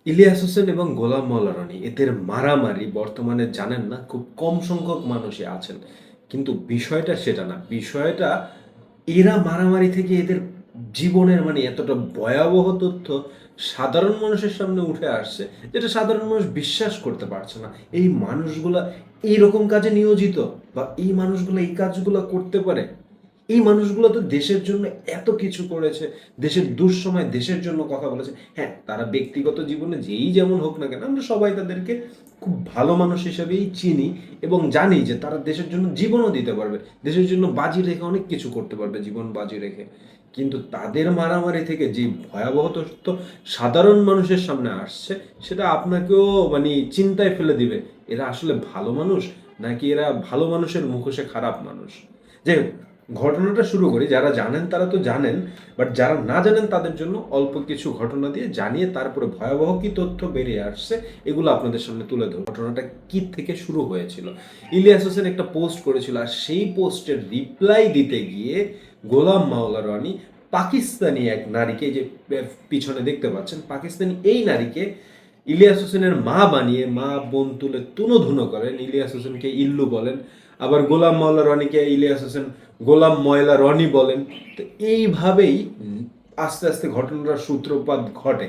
ইলিয়াস হোসেন এবং গোলাম মাওলা রনি এদের মারামারি বর্তমানে জানেন না, খুব কম সংখ্যক মানুষই আছেন। কিন্তু বিষয়টা সেটা না। বিষয়টা এরা মারামারি থেকে এদের জীবনের এতটা ভয়াবহ তথ্য সাধারণ মানুষের সামনে উঠে আসছে, যেটা সাধারণ মানুষ বিশ্বাস করতে পারছে না। এই মানুষগুলা এইরকম কাজে নিয়োজিত, বা এই মানুষগুলো এই কাজগুলো করতে পারে। এই মানুষগুলো তো দেশের জন্য এত কিছু করেছে, দেশের দুঃসময় দেশের জন্য কথা বলেছে। হ্যাঁ, তারা ব্যক্তিগত জীবনে যেই যেমন হোক না কেন, আমরা সবাই তাদেরকে খুব ভালো মানুষ হিসেবেই চিনি এবং জানি যে তারা দেশের জন্য জীবনও দিতে পারবে, দেশের জন্য বাজি রেখে অনেক কিছু করতে পারবে জীবন বাজি রেখে। কিন্তু তাদের মারামারি থেকে যে ভয়াবহ তথ্য সাধারণ মানুষের সামনে আসছে, সেটা আপনাকেও চিন্তায় ফেলে দিবে। এরা আসলে ভালো মানুষ, নাকি এরা ভালো মানুষের মুখোশে খারাপ মানুষ? যাই হোক, ঘটনাটা শুরু করি। যারা জানেন তারা তো জানেন, বাট যারা না জানেন তাদের জন্য অল্প কিছু ঘটনা দিয়ে জানিয়ে তারপরে ভয়াবহ কি তথ্য বেরিয়ে আসছে এগুলো আপনাদের সামনে তুলে ধরব। ঘটনাটা কি থেকে শুরু হয়েছিল? ইলিয়াস হোসেন একটা পোস্ট করেছিল, আর সেই পোস্টের রিপ্লাই দিতে গিয়ে গোলাম মাওলা রনি পাকিস্তানি এক নারীকে, যে পিছনে দেখতে পাচ্ছেন, পাকিস্তানি এই নারীকে ইলিয়াস হোসেনের মা বানিয়ে মা বোন তুলে তুনোধুনো করেন। ইলিয়াস হোসেনকে ইল্লু বলেন, আবার গোলাম মাওলা রনিকে ইলিয়াস হোসেন গোলাম ময়লা রনি বলেন। তো এইভাবেই আস্তে আস্তে ঘটনার সূত্রপাত ঘটে।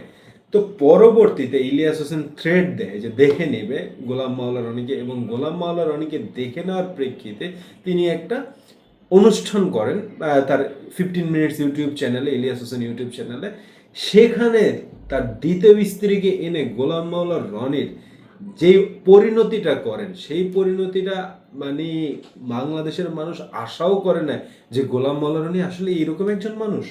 তো পরবর্তীতে ইলিয়াস হোসেন থ্রেড দেয় যে দেখে নেবে গোলাম মাওলা রনিকে, এবং গোলাম মাওলা রনিকে দেখে নেওয়ার প্রেক্ষিতে তিনি একটা অনুষ্ঠান করেন তার 15 মিনিটস ইউটিউব চ্যানেলে, ইলিয়াস হোসেন ইউটিউব চ্যানেলে। সেখানে তার দ্বিতীয় স্ত্রীকে এনে গোলাম মাওলা রনির যে পরিণতিটা করেন, সেই পরিণতিটা মানে বাংলাদেশের মানুষ আশাও করে না যে গোলাম মাওলা রনি আসলে এরকম একজন মানুষ।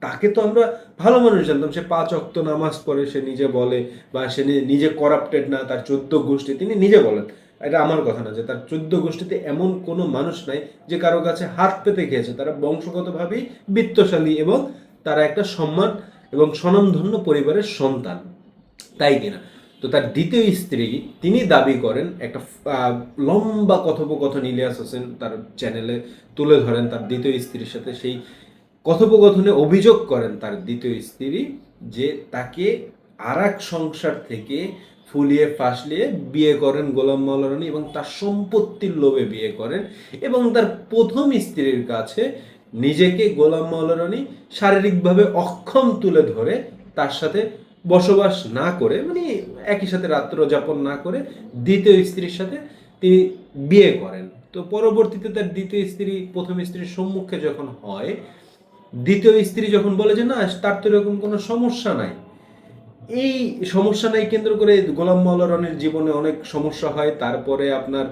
তাকে তো আমরা ভালো মানুষ জানতাম, সে 5 ওয়াক্ত নামাজ পড়ে, সে নিজে বলে, বা সে নিজে করাপ্টেড না, তার 14 গোষ্ঠী, তিনি নিজে বলেন, এটা আমার কথা না, যে তার 14 গোষ্ঠীতে এমন কোনো মানুষ নাই যে কারো কাছে হাত পেতে খেয়েছে। তারা বংশগতভাবেই বিত্তশালী এবং তারা একটা সম্মান এবং স্বনামধন্য পরিবারের সন্তান, তাই কিনা? তো তার দ্বিতীয় স্ত্রী, তিনি দাবি করেন, একটা লম্বা কথোপকথন ইলিয়াস হোসেন তার চ্যানেলে তুলে ধরেন তার দ্বিতীয় স্ত্রীর সাথে। সেই কথোপকথনে অভিযোগ করেন তার দ্বিতীয় স্ত্রী যে তাকে আর এক সংসার থেকে ফুলিয়ে ফাসলিয়ে বিয়ে করেন গোলাম মাওলা রনি, এবং তার সম্পত্তির লোভে বিয়ে করেন, এবং তার প্রথম স্ত্রীর কাছে নিজেকে গোলাম মাওলা রনি শারীরিকভাবে অক্ষম তুলে ধরে তার সাথে বসবাস না করে, একই সাথে রাত্র যাপন না করে দ্বিতীয় স্ত্রীর সাথে তিনি বিয়ে করেন। তো পরবর্তীতে তার দ্বিতীয় স্ত্রী প্রথম স্ত্রীর সম্মুখে যখন হয়, দ্বিতীয় স্ত্রী যখন বলে যে না, তার তো এরকম কোনো সমস্যা নাই, এই সমস্যা নাই কেন্দ্র করে গোলাম মাওলা রনির জীবনে অনেক সমস্যা হয়। তারপরে আপনার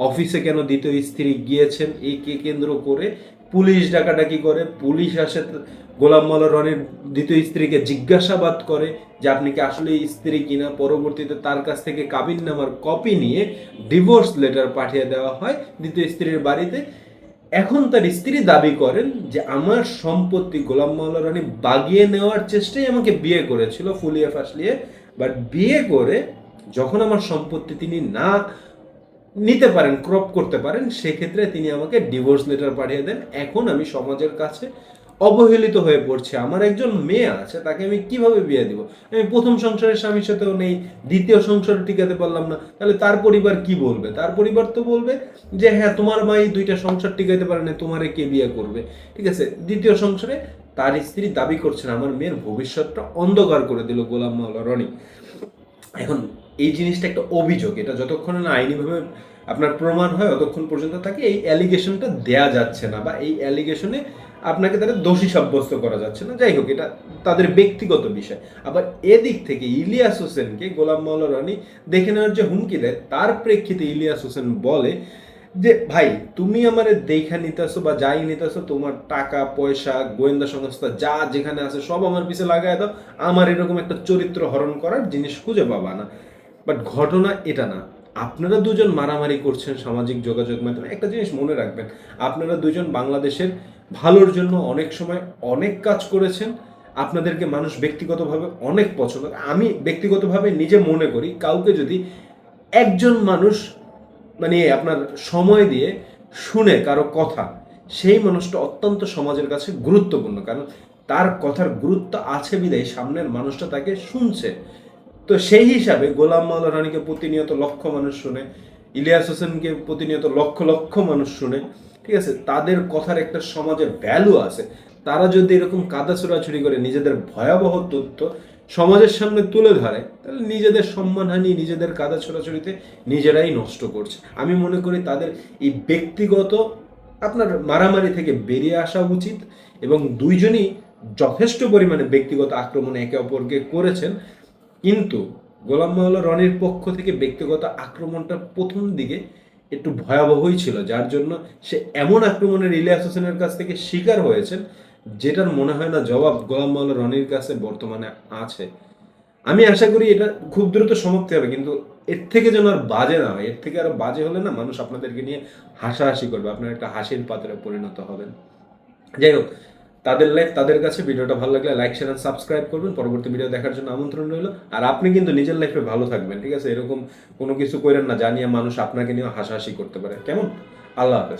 অফিসে কেন দ্বিতীয় স্ত্রী গিয়েছেন এই কে কেন্দ্র করে পুলিশ ডাকাডাকি করে, পুলিশ আসে গোলাম মাওলা রনির দ্বিতীয় স্ত্রীকে জিজ্ঞাসাবাদ করে যে আপনি কি আসলে স্ত্রী কিনা। পরবর্তীতে তার কাছ থেকে কাবিননামার কপি নিয়ে ডিভোর্স লেটার পাঠিয়ে দেওয়া হয় দ্বিতীয় স্ত্রীর বাড়িতে। এখন তার স্ত্রী দাবি করেন যে আমার সম্পত্তি গোলাম মাওলা রানী বাগিয়ে নেওয়ার চেষ্টায় আমাকে বিয়ে করেছিল ফুলিয়ে ফাসলিয়ে, বাট বিয়ে করে যখন আমার সম্পত্তি তিনি না নিতে পারেন, ক্রপ করতে পারেন, সেক্ষেত্রে তিনি আমাকে ডিভোর্স লেটার পাঠিয়ে দেন। এখন আমি সমাজের কাছে অবহেলিত হয়ে পড়ছে, আমার একজন মেয়ে আছে, তাকে আমি কিভাবে বিয়ে দিব? আমি প্রথম সংসারের স্বামীর সাথেও নেই, দ্বিতীয় সংসারে টিকাতে পারলাম না, তাহলে তার পরিবার কি বলবে? তার পরিবার তো বলবে যে হ্যাঁ, তোমার মাই দুইটা সংসার টিকাইতে পারে না, তোমারে কে বিয়ে করবে? ঠিক আছে, দ্বিতীয় সংসারে তার স্ত্রী দাবি করছেন আমার মেয়ের ভবিষ্যৎটা অন্ধকার করে দিল গোলাম মাওলা রনি। এখন এই জিনিসটা একটা অভিযোগ, এটা যতক্ষণ না আইনিভাবে আপনার প্রমাণ হয় ততক্ষণ পর্যন্ত তাকে এই অ্যালিগেশনটা দেয়া যাচ্ছে না, বা এই অ্যালিগেশনে আপনাকে তাদের দোষী সাব্যস্ত করা যাচ্ছে না। যাই হোক, এটা তাদের ব্যক্তিগত বিষয়। আবার এদিক থেকে ইলিয়াস হোসেনকে গোলাম মাওলা রানী দেখে নেওয়ার যে হুমকি দেয়, তার প্রেক্ষিতে ইলিয়াস হোসেন বলে যে ভাই, তুমি আমারে দেখা নিতেছো বা যাই নিতেছো, তোমার টাকা পয়সা গোয়েন্দা সংস্থা যা যেখানে আছে সব আমার পিছে লাগাই দাও, আমার এরকম একটা চরিত্র হরণ করার জিনিস খুঁজে পাবা না। বাট ঘটনা এটা না। আপনারা দুজন মারামারি করছেন সামাজিক যোগাযোগ মাধ্যমে, একটা জিনিস মনে রাখবেন, আপনারা দুজন বাংলাদেশের ভালোর জন্য অনেক সময় অনেক কাজ করেছেন। আপনাদেরকে মানুষ ব্যক্তিগতভাবে অনেক পছন্দ করে। আমি ব্যক্তিগতভাবে নিজে মনে করি, কাউকে যদি একজন মানুষ আপনার সময় দিয়ে শুনে কারো কথা, সেই মানুষটা অত্যন্ত সমাজের কাছে গুরুত্বপূর্ণ, কারণ তার কথার গুরুত্ব আছে বিধায় সামনের মানুষটা তাকে শুনছে। তো সেই হিসাবে গোলাম মাওলা রনিকে প্রতিনিয়ত লক্ষ মানুষ শুনে, ইলিয়াস হোসেনকে প্রতিনিয়ত লক্ষ লক্ষ মানুষ শুনে, ঠিক আছে, তাদের কথার একটা সমাজে ভ্যালু আছে। তারা যদি এরকম কাদা ছোড়াছুড়ি করে নিজেদের ভয়াবহ তথ্য সমাজের সামনে তুলে ধরে, তাহলে নিজেদের সম্মানহানি, নিজেদের কাদা ছোড়াছুড়িতে নিজেরাই নষ্ট করছে। আমি মনে করি তাদের এই ব্যক্তিগত আপনার মারামারি থেকে বেরিয়ে আসা উচিত, এবং দুইজনই যথেষ্ট পরিমাণে ব্যক্তিগত আক্রমণ একে অপরকে করেছেন। কিন্তু গোলাম মাওলা রনির পক্ষ থেকে ব্যক্তিগত আক্রমণটা প্রথম দিকে একটু ভয়াবহই ছিল, যার জন্য সে এমন আক্রমণের ইলিয়াস হোসেনের কাছ থেকে শিকার হয়েছেন যেটার মনে হয় না জবাব গোলাম মাওলা রনির কাছে বর্তমানে আছে। আমি আশা করি এটা খুব দ্রুত সমাপ্তি হবে, কিন্তু এর থেকে যেন আর বাজে না হয়। এর থেকে আরো বাজে হলে না মানুষ আপনাদেরকে নিয়ে হাসাহাসি করবে, আপনার একটা হাসির পাত্রে পরিণত হবেন। যাই হোক, তাদের লাইফ তাদের কাছে। ভিডিওটা ভালো লাগলে লাইক, শেয়ার এন্ড সাবস্ক্রাইব করবেন। পরবর্তী ভিডিও দেখার জন্য আমন্ত্রণ রইল। আর আপনি কিন্তু নিজের লাইফে ভালো থাকবেন, ঠিক আছে? এরকম কোনো কিছু করেন না জানিয়ে মানুষ আপনাকে নিয়ে হাসাহাসি করতে পারে, কেমন? আল্লাহ হাফেজ।